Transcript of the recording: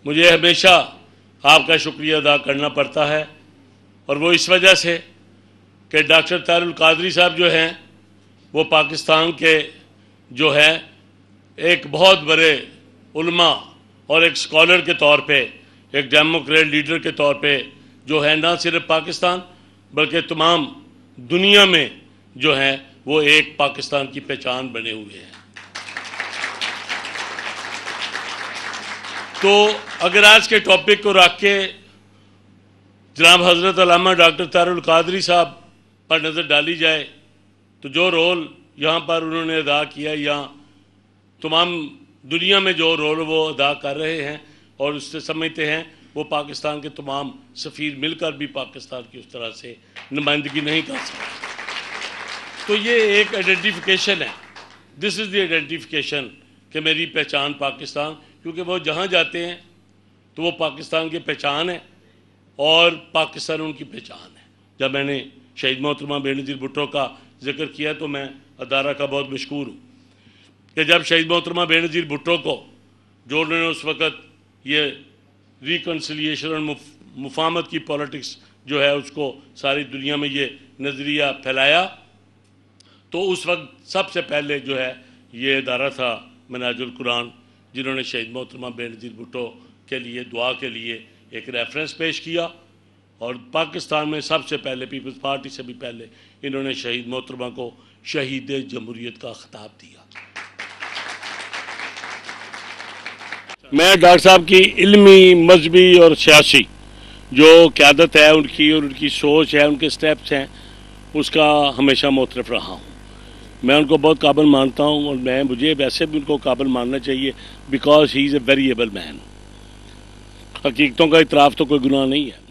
مجھے ہمیشہ آپ کا شکریہ ادا کرنا پڑتا ہے، اور وہ اس وجہ سے کہ ڈاکٹر طاہر القادری صاحب جو ہیں وہ پاکستان کے جو ہیں ایک بہت بڑے علماء اور ایک سکولر کے طور پہ، ایک ڈیموکریٹ لیڈر کے طور پہ جو ہے نہ صرف پاکستان بلکہ تمام دنیا میں جو ہیں وہ ایک پاکستان کی پہچان بنے ہوئے ہیں۔ تو اگر آج کے ٹاپک کو رکھ کے جناب حضرت علامہ ڈاکٹر طاہر القادری صاحب پر نظر ڈالی جائے تو جو رول یہاں پر انہوں نے ادا کیا، یا تمام دنیا میں جو رول وہ ادا کر رہے ہیں اور اس سے سمجھتے ہیں، وہ پاکستان کے تمام سفیر مل کر بھی پاکستان کی اس طرح سے نمائندگی نہیں کر سکتے۔ تو یہ ایک آئیڈینٹیفیکیشن ہے، دس از دی آئیڈینٹیفیکیشن کہ میری پہچان پاکستان، کیونکہ وہ جہاں جاتے ہیں تو وہ پاکستان کی پہچان ہے اور پاکستان ان کی پہچان ہے۔ جب میں نے شہید محترمہ بے نظیر بھٹو کا ذکر کیا تو میں ادارہ کا بہت مشکور ہوں کہ جب شہید محترمہ بے نظیر بھٹو کو، جو انہوں نے اس وقت یہ ریکنسیلیشن اور مفاہمت کی پولیٹکس جو ہے اس کو ساری دنیا میں یہ نظریہ پھیلایا، تو اس وقت سب سے پہلے جو ہے یہ ادارہ تھا منہاج القرآن، جنہوں نے شہید محترمہ بے نظیر بھٹو کے لیے دعا کے لیے ایک ریفرنس پیش کیا، اور پاکستان میں سب سے پہلے پیپلز پارٹی سے بھی پہلے انہوں نے شہید محترمہ کو شہید جمہوریت کا خطاب دیا۔ میں ڈاکٹر صاحب کی علمی، مذہبی اور سیاسی جو قیادت ہے ان کی، اور ان کی سوچ ہے، ان کے سٹیپس ہیں، اس کا ہمیشہ معترف رہا ہوں۔ میں ان کو بہت قابل مانتا ہوں، اور مجھے ویسے بھی ان کو قابل ماننا چاہیے، because he is a very able man. حقیقتوں کا اعتراف تو کوئی گناہ نہیں ہے۔